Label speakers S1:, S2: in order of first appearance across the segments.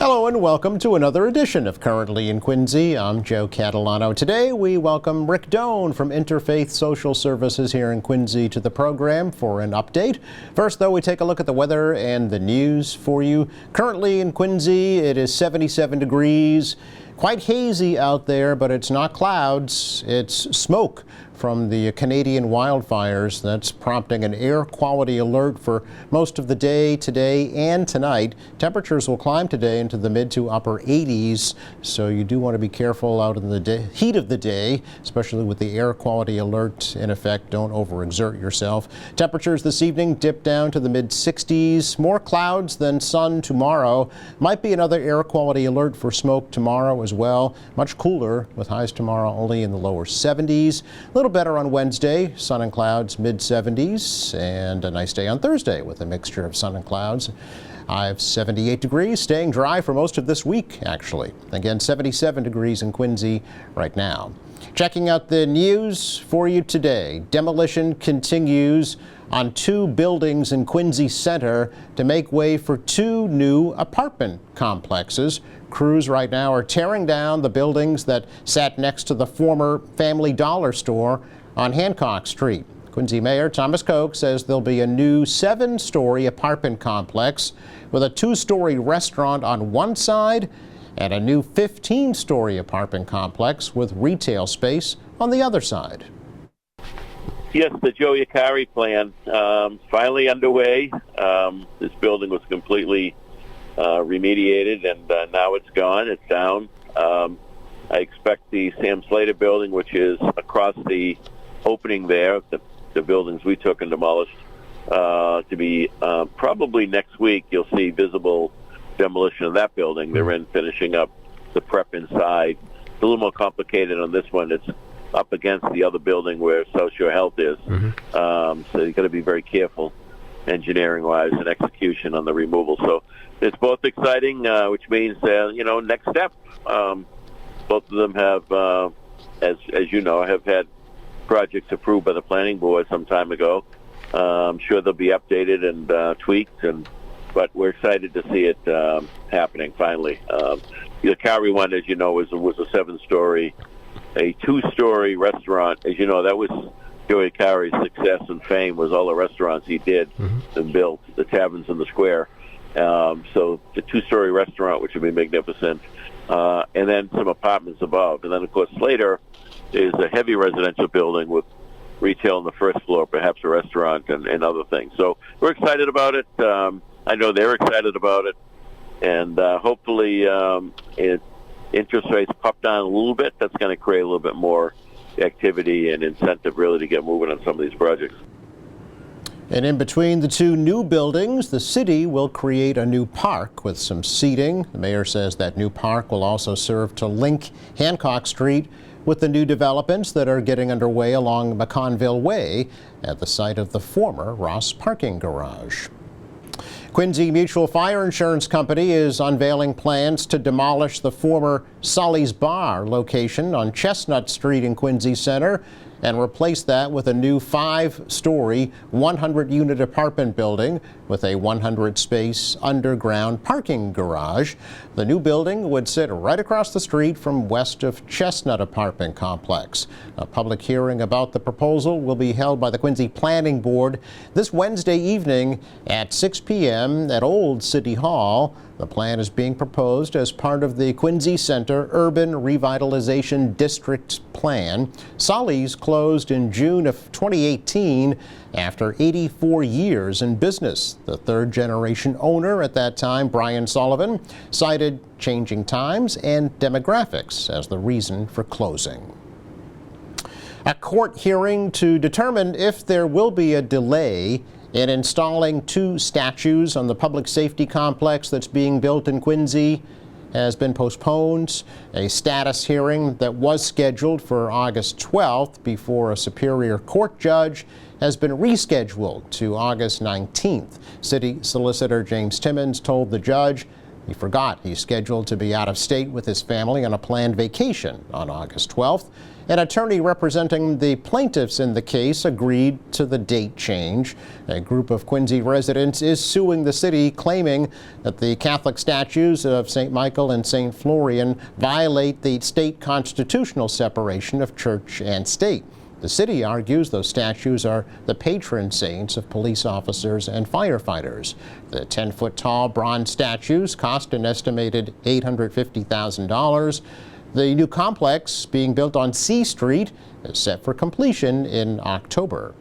S1: Hello and welcome to another edition of Currently in Quincy. I'm Joe Catalano. Today we welcome Rick Doan from Interfaith Social Services here in Quincy to the program for an update. First, though, we take a look at the weather and the news for you. Currently in Quincy, it is 77 degrees. Quite hazy out there, but it's not clouds, it's smoke from the Canadian wildfires. That's prompting an air quality alert for most of the day today and tonight. Temperatures will climb today into the mid to upper 80s, so you do want to be careful out in the heat of the day, especially with the air quality alert in effect. Don't overexert yourself. Temperatures this evening dip down to the mid 60s. More clouds than sun tomorrow. Might be another air quality alert for smoke tomorrow as well. Much cooler with highs tomorrow only in the lower 70s. A little better on Wednesday, sun and clouds mid 70s, and a nice day on Thursday with a mixture of sun and clouds. High of 78 degrees, staying dry for most of this week, actually. Again, 77 degrees in Quincy right now. Checking out the news for you today. Demolition continues on 2 buildings in Quincy Center to make way for 2 new apartment complexes. Crews right now are tearing down the buildings that sat next to the former Family Dollar store on Hancock Street. Quincy Mayor Thomas Koch says there'll be a new 7-story apartment complex with a 2-story restaurant on one side and a new 15-story apartment complex with retail space on the other side.
S2: Yes, the Joe Yakari plan finally underway. This building was completely remediated, and now it's gone. It's down. I expect the Sam Slater building, which is across the opening there, the buildings we took and demolished, to be probably next week. You'll see visible demolition of that building. They're in finishing up the prep inside. It's a little more complicated on this one. It's up against the other building where South Shore Health is. So you've got to be very careful engineering-wise and execution on the removal. So it's both exciting, which means, next step. Both of them have, as you know, have had projects approved by the planning board some time ago. I'm sure they'll be updated and tweaked, but we're excited to see it happening finally. The Yakari one, as you know, was a 7-story, a 2-story restaurant. As you know, that was Joe Yakari's success and fame, was all the restaurants he did and built, the taverns in the square. So the 2-story restaurant, which would be magnificent, and then some apartments above. And then, of course, Slater is a heavy residential building with retail on the first floor, perhaps a restaurant and other things. So we're excited about it. I know they're excited about it. And hopefully interest rates pop down a little bit. That's going to create a little bit more activity and incentive really to get moving on some of these projects.
S1: And in between the 2 new buildings, the city will create a new park with some seating. The mayor says that new park will also serve to link Hancock Street with the new developments that are getting underway along McConville Way at the site of the former Ross parking garage. Quincy Mutual Fire Insurance Company is unveiling plans to demolish the former Sully's Bar location on Chestnut Street in Quincy Center and replace that with a new 5-story, 100-unit apartment building with a 100-space underground parking garage. The new building would sit right across the street from west of Chestnut apartment complex. A public hearing about the proposal will be held by the Quincy Planning Board this Wednesday evening at 6 p.m. at Old City Hall. The plan is being proposed as part of the Quincy Center Urban Revitalization District Plan. Sully's closed in June of 2018 after 84 years in business. The 3rd-generation owner at that time, Brian Sullivan, cited changing times and demographics as the reason for closing. A court hearing to determine if there will be a delay in installing 2 statues on the public safety complex that's being built in Quincy has been postponed. A status hearing that was scheduled for August 12th before a Superior Court judge has been rescheduled to August 19th. City Solicitor James Timmons told the judge he forgot he's scheduled to be out of state with his family on a planned vacation on August 12th. An attorney representing the plaintiffs in the case agreed to the date change. A group of Quincy residents is suing the city, claiming that the Catholic statues of St. Michael and St. Florian violate the state constitutional separation of church and state. The city argues those statues are the patron saints of police officers and firefighters. The 10-foot-tall bronze statues cost an estimated $850,000. The new complex, being built on C Street, is set for completion in October.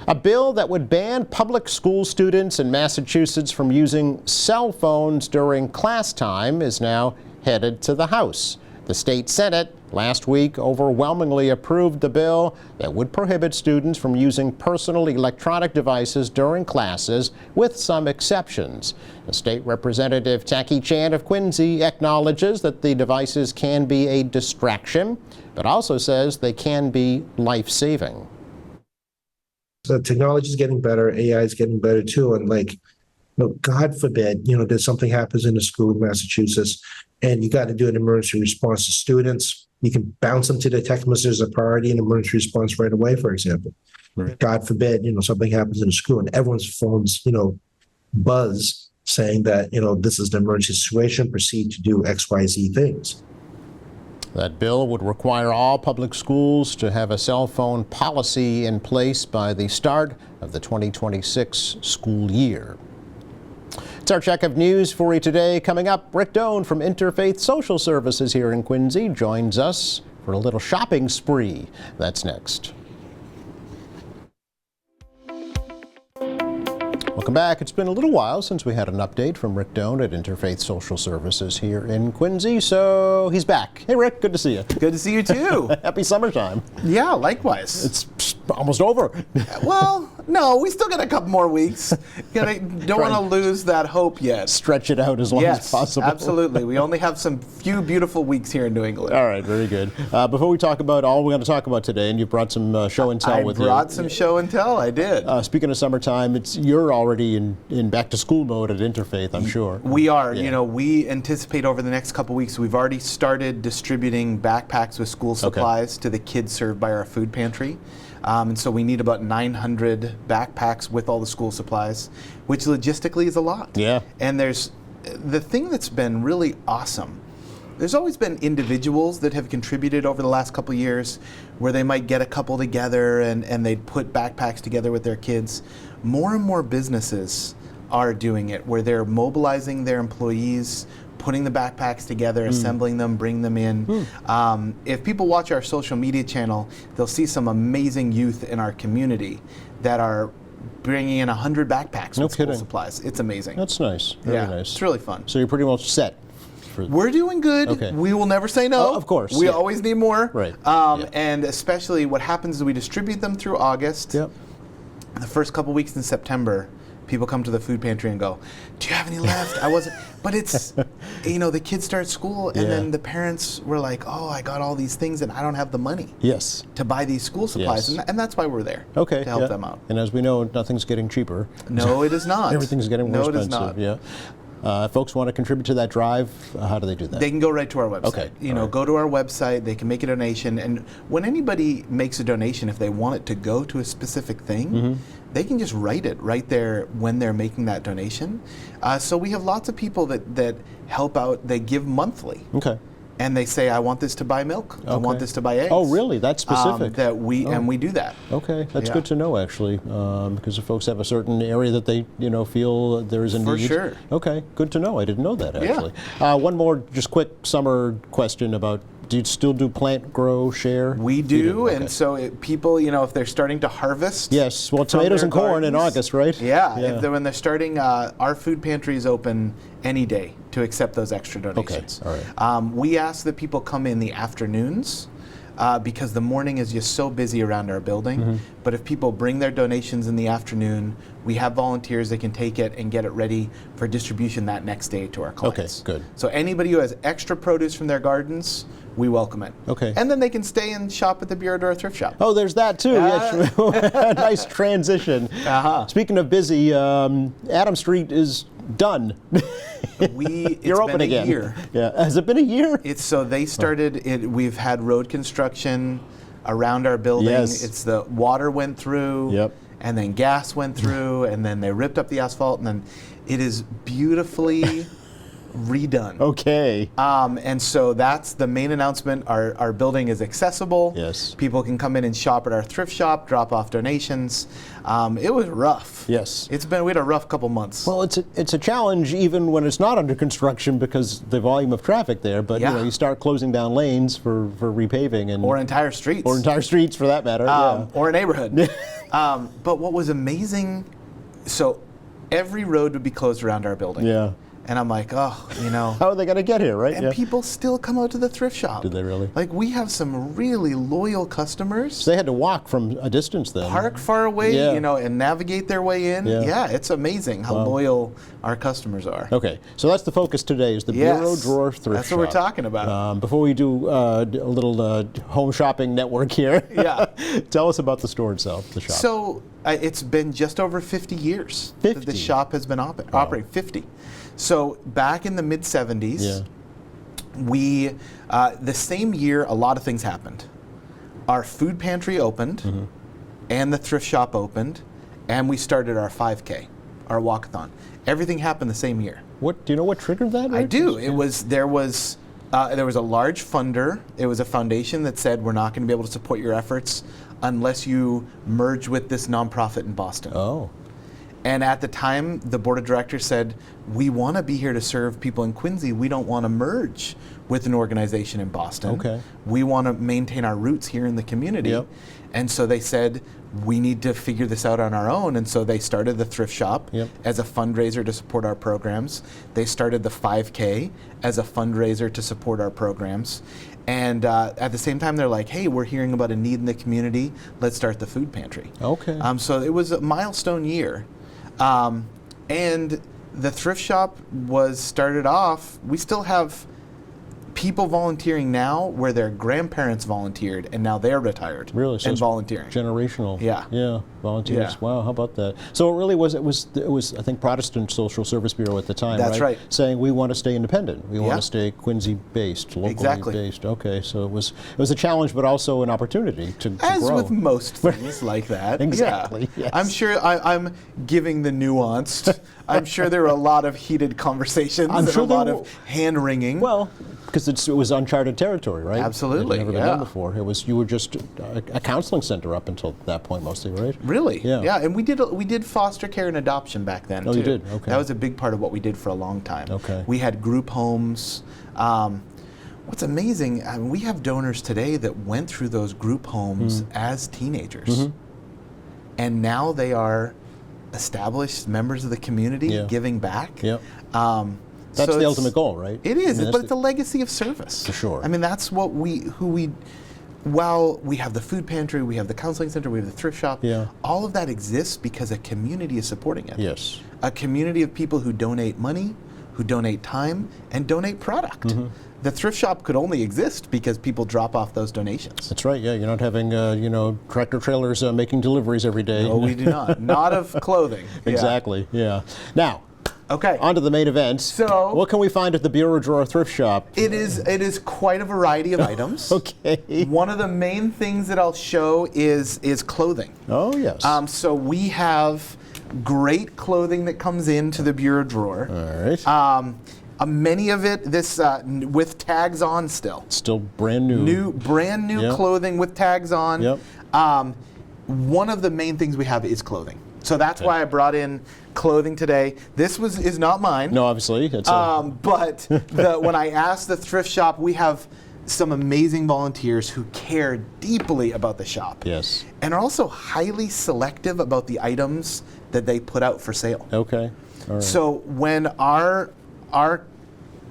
S1: A bill that would ban public school students in Massachusetts from using cell phones during class time is now headed to the House. The state Senate last week overwhelmingly approved the bill that would prohibit students from using personal electronic devices during classes, with some exceptions. State Representative Taki Chan of Quincy acknowledges that the devices can be a distraction, but also says they can be life-saving.
S3: So technology is getting better, AI is getting better too, and God forbid, that something happens in a school in Massachusetts and you got to do an emergency response to students. You can bounce them to the tech message as a priority and emergency response right away, for example. Right. God forbid, something happens in a school and everyone's phones, buzz saying that, this is an emergency situation, proceed to do X, Y, Z things.
S1: That bill would require all public schools to have a cell phone policy in place by the start of the 2026 school year. It's our check of news for you today. Coming up, Rick Doan from Interfaith Social Services here in Quincy joins us for a little shopping spree. That's next. Welcome back. It's been a little while since we had an update from Rick Doan at Interfaith Social Services here in Quincy, so he's back. Hey Rick, good to see you.
S4: Good to see you too.
S1: Happy summertime.
S4: Yeah, likewise.
S1: It's almost over.
S4: Well, no, we still got a couple more weeks. Don't want to lose that hope yet.
S1: Stretch it out as long as possible.
S4: Yes, absolutely. We only have some few beautiful weeks here in New England.
S1: All right, very good. Before we talk about all we're going to talk about today, and you brought some show and tell with you.
S4: I brought some show and tell, I did.
S1: Speaking of summertime, you're already in back to school mode at Interfaith, I'm sure.
S4: We are. Yeah. We anticipate over the next couple weeks, we've already started distributing backpacks with school supplies to the kids served by our food pantry. And so we need about 900 backpacks with all the school supplies, which logistically is a lot.
S1: Yeah.
S4: And there's the thing that's been really awesome. There's always been individuals that have contributed over the last couple of years where they might get a couple together and they'd put backpacks together with their kids. More and more businesses are doing it, where they're mobilizing their employees, putting the backpacks together, assembling them, bring them in. If people watch our social media channel, they'll see some amazing youth in our community that are bringing in 100 backpacks with school supplies. It's amazing.
S1: That's nice. Very nice.
S4: It's really fun.
S1: So you're pretty much set.
S4: We're doing good.
S1: Okay.
S4: We will never say no.
S1: Oh, of course.
S4: We always need more.
S1: Right.
S4: And especially what happens is we distribute them through August.
S1: Yep.
S4: The first couple weeks in September, people come to the food pantry and go, "Do you have any left?" I wasn't, but it's, the kids start school and then the parents were like, "Oh, I got all these things and I don't have the money."
S1: Yes.
S4: To buy these school supplies, and that's why we're there.
S1: Okay.
S4: To help them out.
S1: And as we know, nothing's getting cheaper.
S4: No, it is not.
S1: Everything's getting more expensive.
S4: No, it is not.
S1: Yeah. If folks want to contribute to that drive, how do they do that?
S4: They can go right to our website.
S1: Okay.
S4: Go to our website. They can make a donation, and when anybody makes a donation, if they want it to go to a specific thing, they can just write it right there when they're making that donation. So we have lots of people that help out. They give monthly.
S1: Okay.
S4: And they say, "I want this to buy milk. I want this to buy eggs."
S1: Oh, really? That's specific.
S4: And we do that.
S1: Okay, that's good to know, actually, because if folks have a certain area that they, feel there is a need.
S4: For sure.
S1: Okay, good to know. I didn't know that, actually. One more, just quick summer question about: do you still do plant, grow, share?
S4: We do, and so people, if they're starting to harvest.
S1: Yes, well, tomatoes and corn in August, right?
S4: Yeah. When they're starting, our food pantry is open any day to accept those extra donations.
S1: Okay, all right.
S4: We ask that people come in the afternoons because the morning is just so busy around our building. But if people bring their donations in the afternoon, we have volunteers that can take it and get it ready for distribution that next day to our clients.
S1: Okay, good.
S4: So anybody who has extra produce from their gardens, we welcome it.
S1: Okay. And
S4: then they can stay and shop at the Bureau Thrift Shop.
S1: Oh, there's that too. Nice transition. Speaking of busy, Adam Street is done.
S4: It's
S1: You're open
S4: been
S1: again.
S4: a year.
S1: Yeah. Has it been a year?
S4: It's so they started it. We've had road construction around our building.
S1: Yes.
S4: It's the water went through.
S1: Yep.
S4: And then gas went through, and then they ripped up the asphalt, and then it is beautifully redone.
S1: Okay.
S4: And so that's the main announcement. Our building is accessible.
S1: Yes.
S4: People can come in and shop at our thrift shop, drop off donations. It was rough.
S1: Yes.
S4: We had a rough couple months.
S1: Well, it's a challenge even when it's not under construction because the volume of traffic there. But
S4: Yeah.
S1: you start closing down lanes for repaving and
S4: or entire streets.
S1: or entire streets for that matter.
S4: Or a neighborhood. But what was amazing, so every road would be closed around our building.
S1: Yeah.
S4: And I'm like, oh,
S1: How are they going to get here, right?
S4: and people still come out to the thrift shop.
S1: Do they really?
S4: Like, we have some really loyal customers.
S1: So they had to walk from a distance then.
S4: Park far away,
S1: Yeah.
S4: and navigate their way in.
S1: Yeah.
S4: Yeah, it's amazing how loyal our customers are.
S1: Okay, so that's the focus today is the
S4: Yes.
S1: Bureau Drawer Thrift
S4: That's what we're
S1: Shop.
S4: talking about.
S1: Before we do a little home shopping network here,
S4: Yeah.
S1: tell us about the store itself, the shop.
S4: So it's been just over 50 years that
S1: 50?
S4: the shop has been operating. 50. So back in the mid 70s,
S1: yeah.
S4: we the same year a lot of things happened. Our food pantry opened,
S1: Mm-hmm.
S4: and the thrift shop opened, and we started our 5K, our walkathon. Everything happened the same year.
S1: Do you know what triggered that?
S4: I
S1: Rick?
S4: do. There was a large funder. It was a foundation that said we're not going to be able to support your efforts unless you merge with this nonprofit in Boston.
S1: Oh,
S4: And at the time, the board of directors said, we want to be here to serve people in Quincy. We don't want to merge with an organization in Boston.
S1: Okay.
S4: We want to maintain our roots here in the community.
S1: Yep.
S4: And so they said, we need to figure this out on our own. And so they started the thrift shop
S1: Yep.
S4: as a fundraiser to support our programs. They started the 5K as a fundraiser to support our programs. And at the same time, they're like, hey, we're hearing about a need in the community. Let's start the food pantry.
S1: okay.
S4: So it was a milestone year. And the thrift shop was started off, we still have people volunteering now where their grandparents volunteered and now they're retired
S1: Really? So
S4: and
S1: it's
S4: volunteering.
S1: Generational.
S4: Yeah.
S1: Yeah. Volunteers.
S4: Yeah.
S1: Wow. How about that? So it really was. It was. I think Protestant Social Service Bureau at the time.
S4: That's right.
S1: Saying we want to stay independent. We
S4: Yeah.
S1: want to stay Quincy based, locally
S4: Exactly.
S1: based. Okay. So it was a challenge, but also an opportunity to
S4: As
S1: grow.
S4: with most things like that.
S1: Exactly,
S4: Yeah.
S1: yes.
S4: I'm sure I'm giving the nuanced. I'm sure there were a lot of heated conversations
S1: I'm
S4: and
S1: sure
S4: a lot
S1: there
S4: of hand wringing.
S1: Well, because it was uncharted territory, right?
S4: Absolutely,
S1: It had never been
S4: yeah.
S1: done before. You were just a counseling center up until that point, mostly, right?
S4: Really?
S1: Yeah.
S4: And we did foster care and adoption back then.
S1: Oh,
S4: too.
S1: you did? Okay.
S4: That was a big part of what we did for a long time.
S1: Okay.
S4: We had group homes. What's amazing, I mean, we have donors today that went through those group homes as teenagers, and now they are established members of the community,
S1: Yeah.
S4: giving back.
S1: Yep.
S4: So
S1: That's the
S4: it's-
S1: ultimate goal, right?
S4: It is,
S1: I mean,
S4: but
S1: that's
S4: it's a legacy of service.
S1: For sure.
S4: I mean, that's what while we have the food pantry, we have the counseling center, we have the thrift shop,
S1: Yeah.
S4: all of that exists because a community is supporting it.
S1: Yes.
S4: A community of people who donate money, who donate time, and donate product.
S1: Mm-hmm.
S4: The thrift shop could only exist because people drop off those donations.
S1: That's right. Yeah, you're not having tractor trailers making deliveries every day.
S4: No, we do not. Not of clothing. Yeah.
S1: Exactly. Yeah. Now,
S4: Okay.
S1: on to the main event.
S4: So-
S1: what can we find at the Bureau Drawer Thrift Shop?
S4: It is quite a variety of items.
S1: Okay.
S4: One of the main things that I'll show is clothing.
S1: Oh yes.
S4: So we have great clothing that comes into the bureau drawer.
S1: All right.
S4: Many of it with tags on still.
S1: Still brand new.
S4: Brand new
S1: Yep.
S4: clothing with tags on.
S1: Yep.
S4: One of the main things we have is clothing. So that's why I brought in clothing today. This is not mine.
S1: No, obviously it's.
S4: But when I asked the thrift shop, we have some amazing volunteers who care deeply about the shop.
S1: Yes.
S4: And are also highly selective about the items that they put out for sale.
S1: Okay. All right.
S4: So when our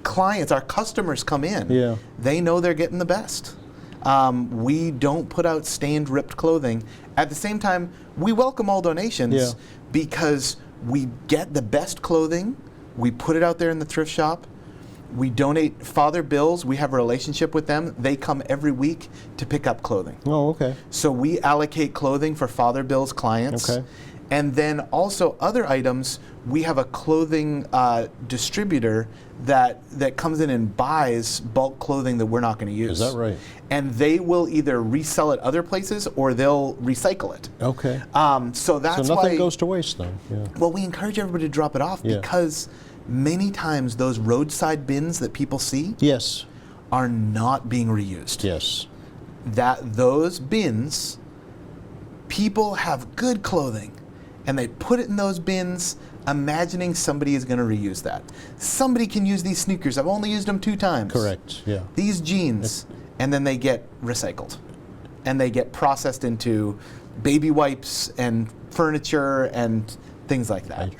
S4: clients, our customers come in,
S1: Yeah.
S4: they know they're getting the best. We don't put out stained, ripped clothing. At the same time, we welcome all donations
S1: Yeah.
S4: because we get the best clothing. We put it out there in the thrift shop. We donate Father Bills. We have a relationship with them. They come every week to pick up clothing.
S1: Oh, okay.
S4: So we allocate clothing for Father Bill's clients.
S1: Okay.
S4: And then also other items, we have a clothing distributor that comes in and buys bulk clothing that we're not going to use.
S1: Is that right?
S4: And they will either resell it other places or they'll recycle it.
S1: Okay.
S4: So that's
S1: So nothing
S4: why,
S1: goes to waste then. Yeah.
S4: well, we encourage everybody to drop it off
S1: Yeah.
S4: because many times those roadside bins that people see
S1: Yes.
S4: are not being reused.
S1: Yes.
S4: That those bins, people have good clothing and they put it in those bins imagining somebody is going to reuse that. Somebody can use these sneakers. I've only used them 2 times.
S1: Correct. Yeah.
S4: These jeans, and then they get recycled and they get processed into baby wipes and furniture and things like that,
S1: Right.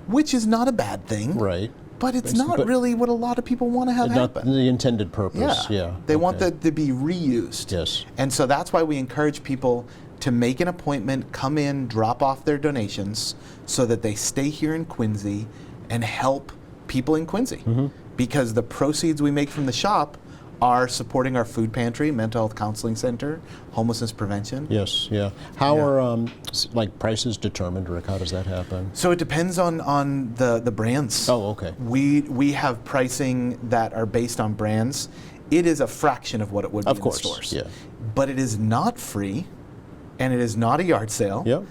S4: which is not a bad thing.
S1: Right.
S4: But it's
S1: But-
S4: not really what a lot of people want to have
S1: Not
S4: happen.
S1: the intended purpose. Yeah.
S4: They want
S1: Okay.
S4: that to be reused.
S1: Yes.
S4: And so that's why we encourage people to make an appointment, come in, drop off their donations so that they stay here in Quincy and help people in Quincy.
S1: Mm-hmm.
S4: Because the proceeds we make from the shop are supporting our food pantry, mental health counseling center, homelessness prevention.
S1: Yes. Yeah. How
S4: Yeah.
S1: are like prices determined, Rick? How does that happen?
S4: So it depends on the brands.
S1: Oh, okay.
S4: We have pricing that are based on brands. It is a fraction of what it would be
S1: Of
S4: in
S1: course,
S4: the stores.
S1: yeah.
S4: But it is not free, and it is not a yard sale.
S1: Yep.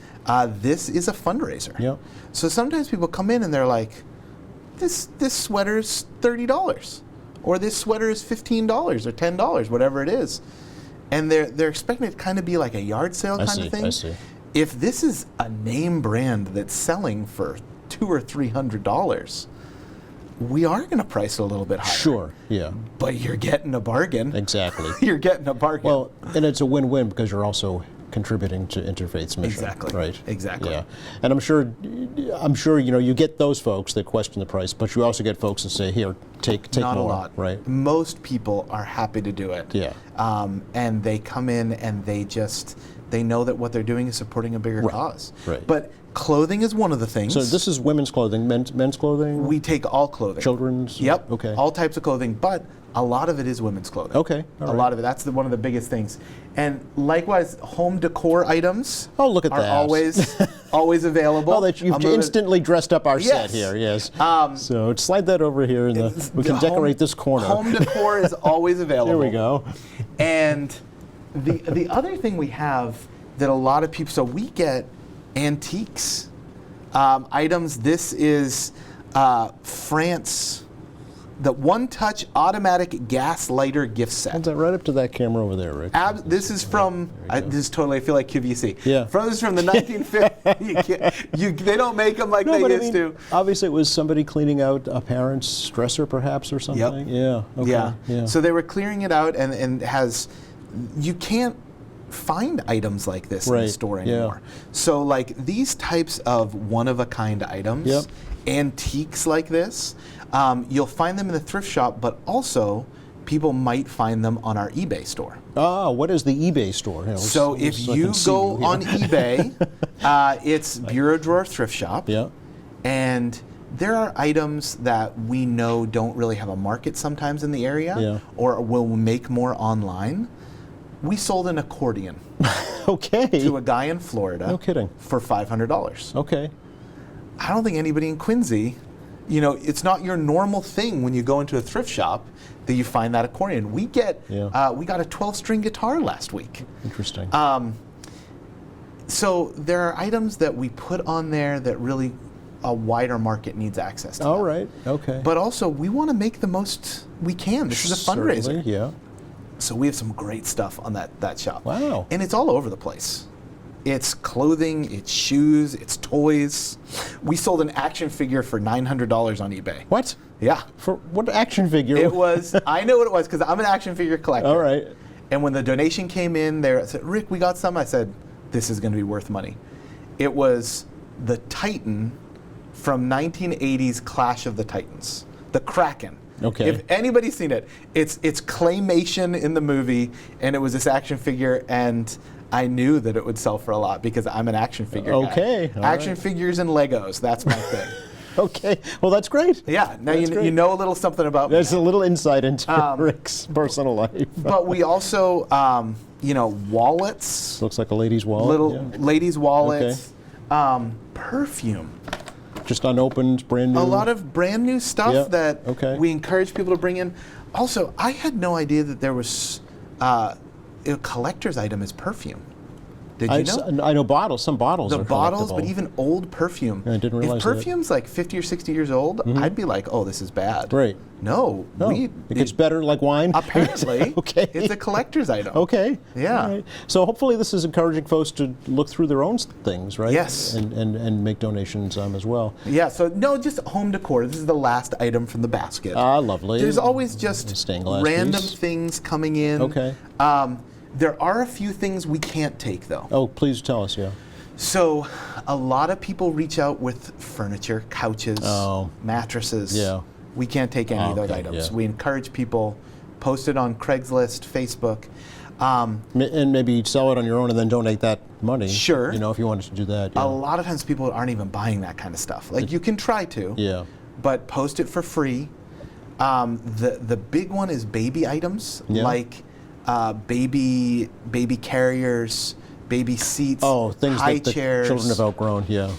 S4: This is a fundraiser.
S1: Yep.
S4: So sometimes people come in and they're like, this sweater's $30, or this sweater is $15 or $10, whatever it is, and they're expecting it to kind of be like a yard sale
S1: I
S4: kind
S1: see,
S4: of thing.
S1: I see.
S4: If this is a name brand that's selling for $200 or $300, we are going to price it a little bit higher.
S1: Sure. Yeah.
S4: But you're getting a bargain.
S1: Exactly.
S4: You're getting a bargain.
S1: Well, and it's a win-win because you're also contributing to Interfaith's mission.
S4: Exactly.
S1: Right.
S4: Exactly.
S1: Yeah. And I'm sure you get those folks that question the price, but you also get folks that say, "Here, take
S4: Not
S1: more."
S4: a lot.
S1: Right.
S4: Most people are happy to do it.
S1: Yeah.
S4: And they come in and they know that what they're doing is supporting a bigger cause.
S1: Right.
S4: But clothing is one of the things.
S1: So this is women's clothing, men's clothing,
S4: we take all clothing.
S1: children's.
S4: Yep.
S1: Okay.
S4: All types of clothing, but a lot of it is women's clothing.
S1: Okay, all
S4: A
S1: right.
S4: lot of it. That's one of the biggest things. And likewise, home decor items.
S1: Oh, look at
S4: are
S1: that.
S4: always available.
S1: Oh, that you've
S4: I'm moving-
S1: instantly dressed up our set
S4: Yes.
S1: here. Yes. So slide that over here, and we can
S4: the
S1: decorate
S4: home-
S1: this corner.
S4: Home decor is always available.
S1: There we go.
S4: And the other thing we have that a lot of people, so we get antiques items. This is France, the One Touch automatic gas lighter gift set.
S1: Hold that right up to that camera over there, Rick.
S4: This is from, this is totally, I feel like QVC.
S1: Yeah.
S4: This is from the 1950s. They don't make them like
S1: No,
S4: they
S1: but I
S4: used
S1: mean,
S4: to.
S1: obviously it was somebody cleaning out a parent's dresser, perhaps, or something. Yeah. Okay.
S4: Yeah. So they were clearing it out, and you can't find items like this in the
S1: Right,
S4: store
S1: yeah.
S4: anymore. So like these types of one-of-a-kind items,
S1: Yep.
S4: antiques like this, you'll find them in the thrift shop, but also people might find them on our eBay store.
S1: Ah, what is the eBay store? Here,
S4: So if
S1: I
S4: you
S1: can see
S4: go
S1: here.
S4: on eBay, it's Bureau Drawer Thrift Shop.
S1: Yeah.
S4: And there are items that we know don't really have a market sometimes in the area,
S1: Yeah.
S4: or will make more online. We sold an accordion
S1: Okay.
S4: to a guy in Florida.
S1: No kidding.
S4: For $500.
S1: Okay.
S4: I don't think anybody in Quincy, it's not your normal thing when you go into a thrift shop that you find that accordion. We got a 12-string guitar last week.
S1: Interesting.
S4: So there are items that we put on there that really a wider market needs access to.
S1: All
S4: them.
S1: right. Okay.
S4: But also, we want to make the most we can. This is a fundraiser.
S1: Certainly, yeah.
S4: So we have some great stuff on that shop.
S1: Wow.
S4: And it's all over the place. It's clothing, it's shoes, it's toys. We sold an action figure for $900 on eBay.
S1: What?
S4: Yeah.
S1: For what action figure?
S4: It was, I know what it was because I'm an action figure collector.
S1: All right.
S4: And when the donation came in, they said, Rick, we got some. I said, this is going to be worth money. It was the Titan from 1980s Clash of the Titans, the Kraken.
S1: Okay.
S4: If anybody's seen it, it's claymation in the movie, and it was this action figure, and I knew that it would sell for a lot because I'm an action figure guy.
S1: Okay, all
S4: Action
S1: right.
S4: figures and Legos, that's my thing.
S1: Okay. Well, that's great.
S4: Yeah, now
S1: That's
S4: you
S1: great.
S4: know a little something about me.
S1: There's a little insight into Rick's personal life.
S4: But we also, wallets.
S1: Looks like a lady's wallet.
S4: Little
S1: yeah.
S4: ladies' wallets. Perfume.
S1: Just unopened, brand new.
S4: A lot of brand new stuff
S1: Yeah,
S4: that
S1: okay.
S4: we encourage people to bring in. Also, I had no idea that there was a collector's item is perfume. Did you know?
S1: I know bottles. Some bottles
S4: The
S1: are
S4: bottles,
S1: collectible.
S4: but even old perfume.
S1: I didn't realize
S4: if
S1: that.
S4: perfume's like 50 or 60 years old, I'd be like, oh, this is bad.
S1: Right.
S4: No,
S1: No, it gets better like wine.
S4: apparently,
S1: Okay.
S4: it's a collector's item.
S1: Okay.
S4: Yeah.
S1: All right. So hopefully this is encouraging folks to look through their own things, right?
S4: Yes.
S1: And make donations as well.
S4: Yeah, so no, just home decor. This is the last item from the basket.
S1: Ah, lovely.
S4: There's always just
S1: Stained glass
S4: random
S1: piece.
S4: things coming in.
S1: Okay.
S4: There are a few things we can't take, though.
S1: Oh, please tell us, yeah.
S4: So, a lot of people reach out with furniture, couches,
S1: Oh.
S4: mattresses.
S1: Yeah.
S4: We can't take any of those
S1: Okay,
S4: items.
S1: yeah.
S4: We encourage people, post it on Craigslist, Facebook.
S1: And maybe sell it on your own and then donate that money.
S4: Sure.
S1: You know, if you wanted to do that.
S4: A
S1: Yeah.
S4: lot of times people aren't even buying that kind of stuff. Like, you can try to,
S1: Yeah.
S4: but post it for free. The big one is baby items,
S1: Yeah.
S4: like baby carriers, baby seats,
S1: Oh, things
S4: high
S1: that the
S4: chairs.
S1: children have outgrown. Yeah.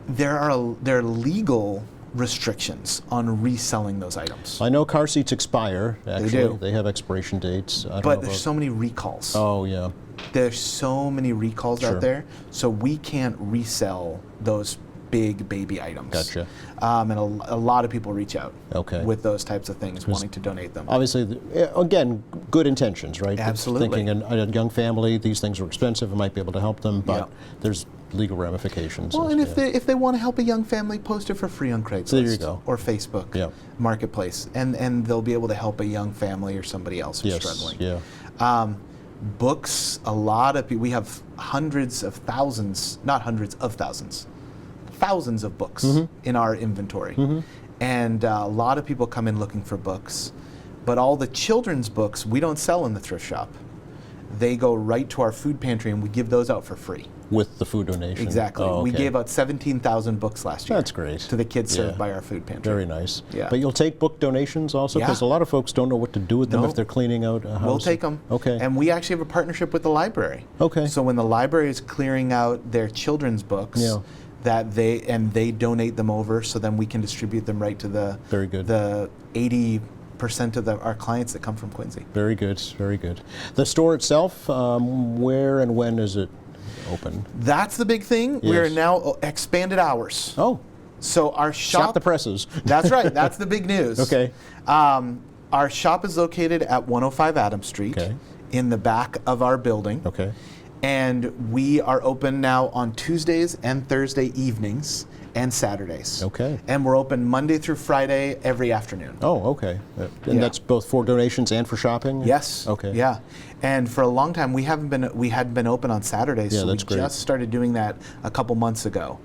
S4: There are legal restrictions on reselling those items,
S1: I know car seats expire. Actually,
S4: do.
S1: They have expiration dates. I don't
S4: but
S1: know
S4: there's
S1: about-
S4: so many recalls.
S1: Oh yeah.
S4: There's so many recalls
S1: Sure.
S4: out there, so we can't resell those big baby items.
S1: Gotcha.
S4: And a lot of people reach out
S1: Okay.
S4: with those types of things, wanting to donate them.
S1: Obviously, again, good intentions, right?
S4: Absolutely.
S1: Thinking a young family, these things are expensive, I might be able to help them, but
S4: Yeah.
S1: there's legal ramifications.
S4: Well, and
S1: yeah.
S4: if they want to help a young family, post it for free on Craigslist
S1: There you go.
S4: or Facebook
S1: Yeah.
S4: Marketplace, and they'll be able to help a young family or somebody else who's
S1: Yes,
S4: struggling.
S1: yeah.
S4: Books, a lot of people. We have hundreds of thousands, not hundreds of thousands, thousands of books
S1: Mm-hmm.
S4: in our inventory, and a lot of people come in looking for books. But all the children's books we don't sell in the thrift shop. They go right to our food pantry, and we give those out for free.
S1: With the food donation.
S4: Exactly.
S1: Oh,
S4: We
S1: okay.
S4: gave out 17,000 books last year.
S1: That's great.
S4: To the kids served
S1: Yeah.
S4: by our food pantry.
S1: Very nice.
S4: Yeah.
S1: But you'll take book donations also?
S4: Yeah.
S1: Because a lot of folks don't know what to do with them
S4: No.
S1: if they're cleaning out a house.
S4: We'll take them.
S1: Okay.
S4: And we actually have a partnership with the library.
S1: Okay.
S4: So when the library is clearing out their children's books,
S1: Yeah.
S4: that they donate them over, so then we can distribute them right to the
S1: Very good.
S4: the 80% of our clients that come from Quincy.
S1: Very good, very good. The store itself, where and when is it open?
S4: That's the big thing. We are
S1: Yes.
S4: now expanded hours.
S1: Oh,
S4: So our
S1: stop
S4: shop.
S1: the presses.
S4: That's right. That's the big news.
S1: Okay.
S4: Our shop is located at 105 Adams Street,
S1: Okay.
S4: in the back of our building.
S1: Okay.
S4: And we are open now on Tuesdays and Thursday evenings and Saturdays.
S1: Okay.
S4: And we're open Monday through Friday every afternoon.
S1: Oh, okay. And
S4: Yeah.
S1: that's both for donations and for shopping?
S4: Yes.
S1: Okay.
S4: Yeah. And for a long time we hadn't been open on Saturdays.
S1: Yeah,
S4: so
S1: that's
S4: we
S1: great.
S4: just started doing that a couple months ago.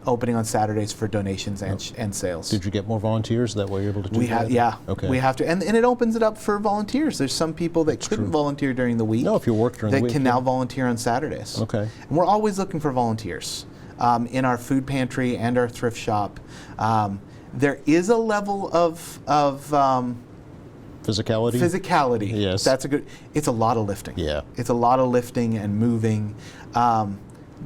S4: Opening on Saturdays for donations and sales.
S1: Did you get more volunteers? That way you're able to do
S4: We
S1: that?
S4: have, yeah.
S1: Okay.
S4: We have to, and it opens it up for volunteers. There's some people that couldn't volunteer during the week.
S1: No, if you work during the
S4: that
S1: week,
S4: can
S1: yeah.
S4: now volunteer on Saturdays.
S1: Okay.
S4: And we're always looking for volunteers in our food pantry and our thrift shop. There is a level of
S1: Physicality?
S4: physicality.
S1: Yes.
S4: That's a good. It's a lot of lifting.
S1: Yeah.
S4: It's a lot of lifting and moving.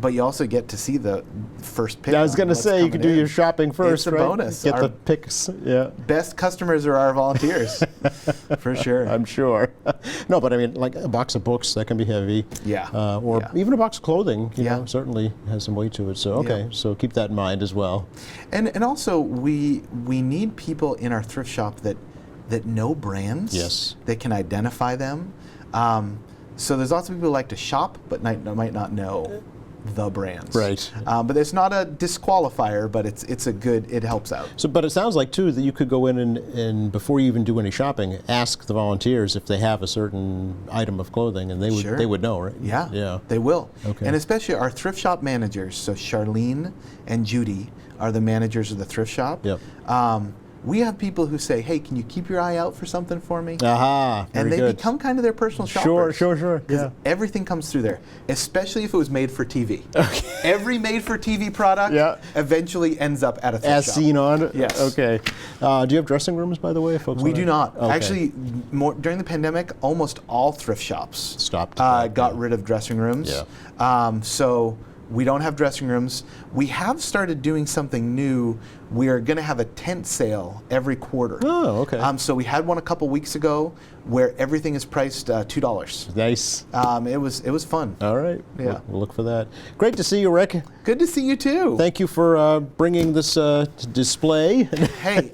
S4: But you also get to see the first pick.
S1: I was
S4: on
S1: going to
S4: what's
S1: say, you
S4: coming
S1: could do
S4: in.
S1: your shopping first,
S4: It's a
S1: right?
S4: bonus.
S1: Get
S4: Our
S1: the picks, yeah.
S4: best customers are our volunteers, for sure.
S1: I'm sure. No, but I mean, like a box of books, that can be heavy.
S4: Yeah.
S1: Or
S4: Yeah.
S1: even a box of clothing, you
S4: Yeah.
S1: know, certainly has some weight to it. So, okay,
S4: Yeah.
S1: so keep that in mind as well.
S4: And also we need people in our thrift shop that know brands.
S1: Yes.
S4: That can identify them. So there's lots of people who like to shop but might not know the brands.
S1: Right.
S4: But it's not a disqualifier, but it's a good. It helps out.
S1: So, but it sounds like too that you could go in and before you even do any shopping, ask the volunteers if they have a certain item of clothing, and
S4: Sure.
S1: they would know, right?
S4: Yeah.
S1: Yeah.
S4: They will.
S1: Okay.
S4: And especially our thrift shop managers. So Charlene and Judy are the managers of the thrift shop.
S1: Yep.
S4: We have people who say, "Hey, can you keep your eye out for something for me?"
S1: Aha. Very
S4: And they
S1: good.
S4: become kind of their personal shoppers.
S1: Sure.
S4: 'Cause
S1: Yeah.
S4: everything comes through there, especially if it was made for TV. Every made for TV product
S1: Yeah.
S4: eventually ends up at a thrift
S1: As
S4: shop.
S1: seen on.
S4: Yes.
S1: Okay. Do you have dressing rooms, by the way, folks?
S4: We
S1: wanna-
S4: do not.
S1: Okay.
S4: Actually, during the pandemic, almost all thrift shops
S1: Stopped.
S4: got rid of dressing rooms.
S1: Yeah.
S4: So We don't have dressing rooms. We have started doing something new. We are going to have a tent sale every quarter.
S1: Oh, okay.
S4: So we had one a couple weeks ago where everything is priced $2.
S1: Nice.
S4: It was fun.
S1: All right.
S4: Yeah.
S1: We'll look for that. Great to see you, Rick.
S4: Good to see you too.
S1: Thank you for bringing this display.
S4: Hey,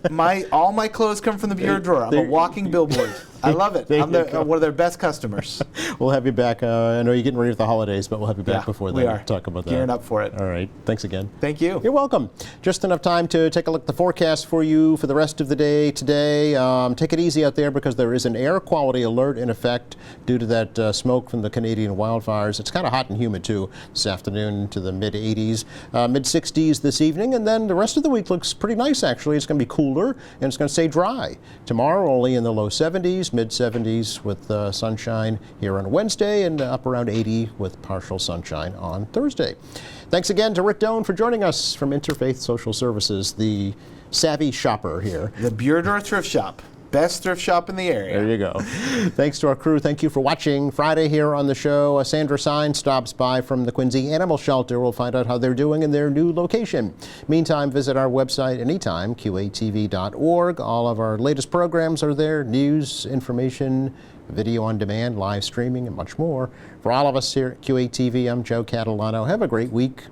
S4: all my clothes come from the bureau drawer. I'm a walking billboard. I love it. I'm one of their best customers.
S1: We'll have you back. I know you're getting ready for the holidays, but we'll have you back before then
S4: we are.
S1: to talk about that.
S4: Gearing up for it.
S1: All right. Thanks again.
S4: Thank you.
S1: You're welcome. Just enough time to take a look at the forecast for you for the rest of the day today. Take it easy out there because there is an air quality alert in effect due to that smoke from the Canadian wildfires. It's kind of hot and humid too this afternoon to the mid-80s, mid-60s this evening, and then the rest of the week looks pretty nice actually. It's going to be cooler and it's going to stay dry. Tomorrow only in the low 70s, mid-70s with sunshine here on Wednesday and up around 80 with partial sunshine on Thursday. Thanks again to Rick Doan for joining us from Interfaith Social Services, the savvy shopper here.
S4: The Bureau Drawer Thrift Shop. Best thrift shop in the area.
S1: There you go. Thanks to our crew. Thank you for watching Friday here on the show. Sandra Sine stops by from the Quincy Animal Shelter. We'll find out how they're doing in their new location. Meantime, visit our website anytime, qatv.org. All of our latest programs are there, news, information, video on demand, live streaming, and much more. For all of us here at QATV, I'm Joe Catalano. Have a great week.